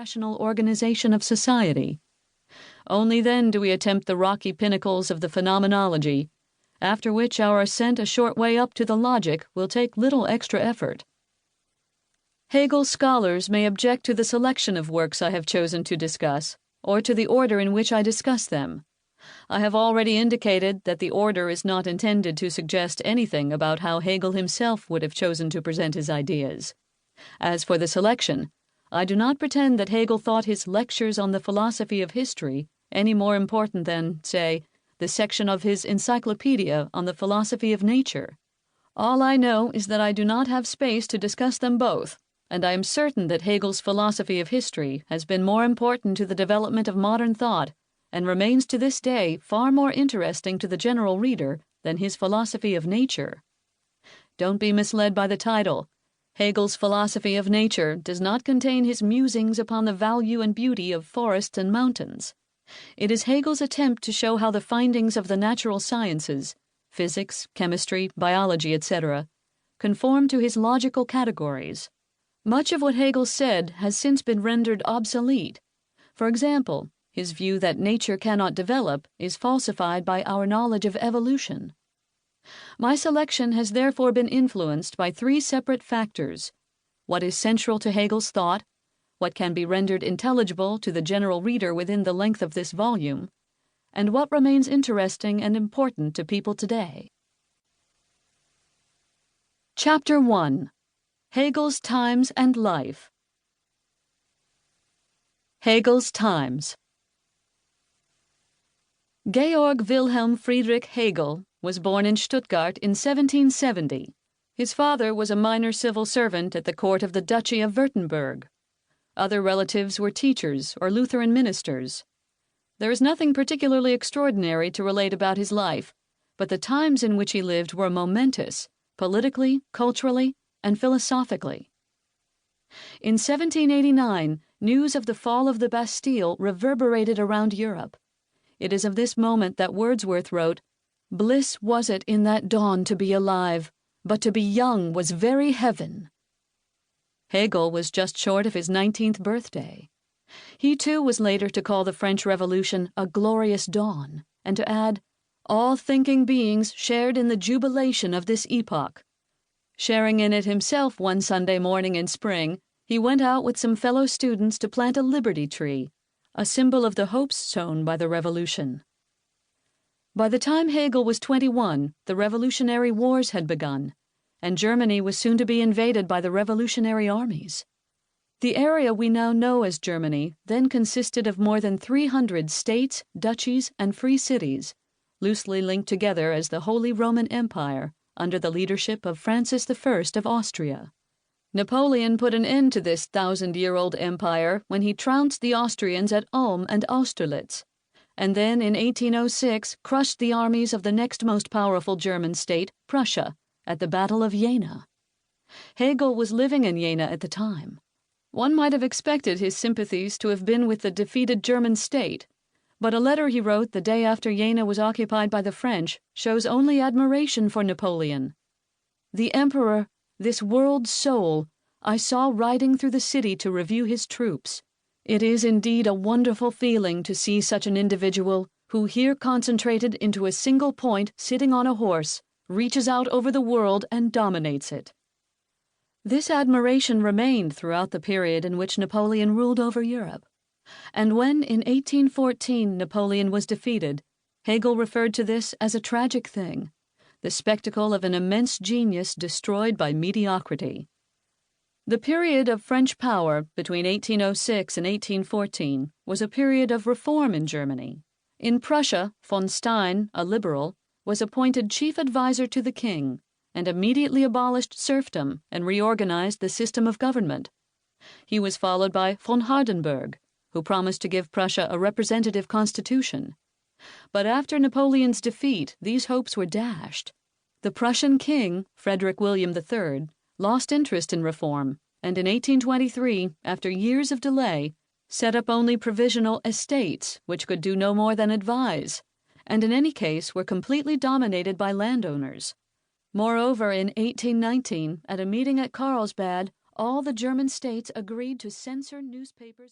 rational organization of society. Only then do we attempt the rocky pinnacles of the phenomenology, after which our ascent a short way up to the logic will take little extra effort. Hegel's scholars may object to the selection of works I have chosen to discuss, or to the order in which I discuss them. I have already indicated that the order is not intended to suggest anything about how Hegel himself would have chosen to present his ideas. As for the selection, I do not pretend that Hegel thought his lectures on the philosophy of history any more important than, say, the section of his encyclopedia on the philosophy of nature. All I know is that I do not have space to discuss them both, and I am certain that Hegel's philosophy of history has been more important to the development of modern thought and remains to this day far more interesting to the general reader than his philosophy of nature. Don't be misled by the title. Hegel's philosophy of nature does not contain his musings upon the value and beauty of forests and mountains. It is Hegel's attempt to show how the findings of the natural sciences, physics, chemistry, biology, etc., conform to his logical categories. Much of what Hegel said has since been rendered obsolete. For example, his view that nature cannot develop is falsified by our knowledge of evolution. My selection has therefore been influenced by three separate factors: what is central to Hegel's thought, what can be rendered intelligible to the general reader within the length of this volume, and what remains interesting and important to people today. Chapter 1: Hegel's Times and Life. Hegel's Times. Georg Wilhelm Friedrich Hegel was born in Stuttgart in 1770. His father was a minor civil servant at the court of the Duchy of Württemberg. Other relatives were teachers or Lutheran ministers. There is nothing particularly extraordinary to relate about his life, but the times in which he lived were momentous, politically, culturally, and philosophically. In 1789, news of the fall of the Bastille reverberated around Europe. It is of this moment that Wordsworth wrote, "Bliss was it in that dawn to be alive, but to be young was very heaven." Hegel was just short of his 19th birthday. He too was later to call the French Revolution a glorious dawn, and to add, "All thinking beings shared in the jubilation of this epoch." Sharing in it himself one Sunday morning in spring, he went out with some fellow students to plant a liberty tree, a symbol of the hopes sown by the Revolution. By the time Hegel was 21, the Revolutionary Wars had begun, and Germany was soon to be invaded by the revolutionary armies. The area we now know as Germany then consisted of more than 300 states, duchies, and free cities, loosely linked together as the Holy Roman Empire, under the leadership of Francis I of Austria. Napoleon put an end to this 1,000-year-old empire when he trounced the Austrians at Ulm and Austerlitz, and then in 1806 crushed the armies of the next most powerful German state, Prussia, at the Battle of Jena. Hegel was living in Jena at the time. One might have expected his sympathies to have been with the defeated German state, but a letter he wrote the day after Jena was occupied by the French shows only admiration for Napoleon. "The Emperor, this world's soul, I saw riding through the city to review his troops. It is indeed a wonderful feeling to see such an individual who, here concentrated into a single point sitting on a horse, reaches out over the world and dominates it." This admiration remained throughout the period in which Napoleon ruled over Europe. And when, in 1814, Napoleon was defeated, Hegel referred to this as a tragic thing, the spectacle of an immense genius destroyed by mediocrity. The period of French power between 1806 and 1814 was a period of reform in Germany. In Prussia, von Stein, a liberal, was appointed chief advisor to the king and immediately abolished serfdom and reorganized the system of government. He was followed by von Hardenberg, who promised to give Prussia a representative constitution. But after Napoleon's defeat, these hopes were dashed. The Prussian king, Frederick William III, lost interest in reform, and in 1823, after years of delay, set up only provisional estates which could do no more than advise, and in any case were completely dominated by landowners. Moreover, in 1819, at a meeting at Carlsbad, all the German states agreed to censor newspapers.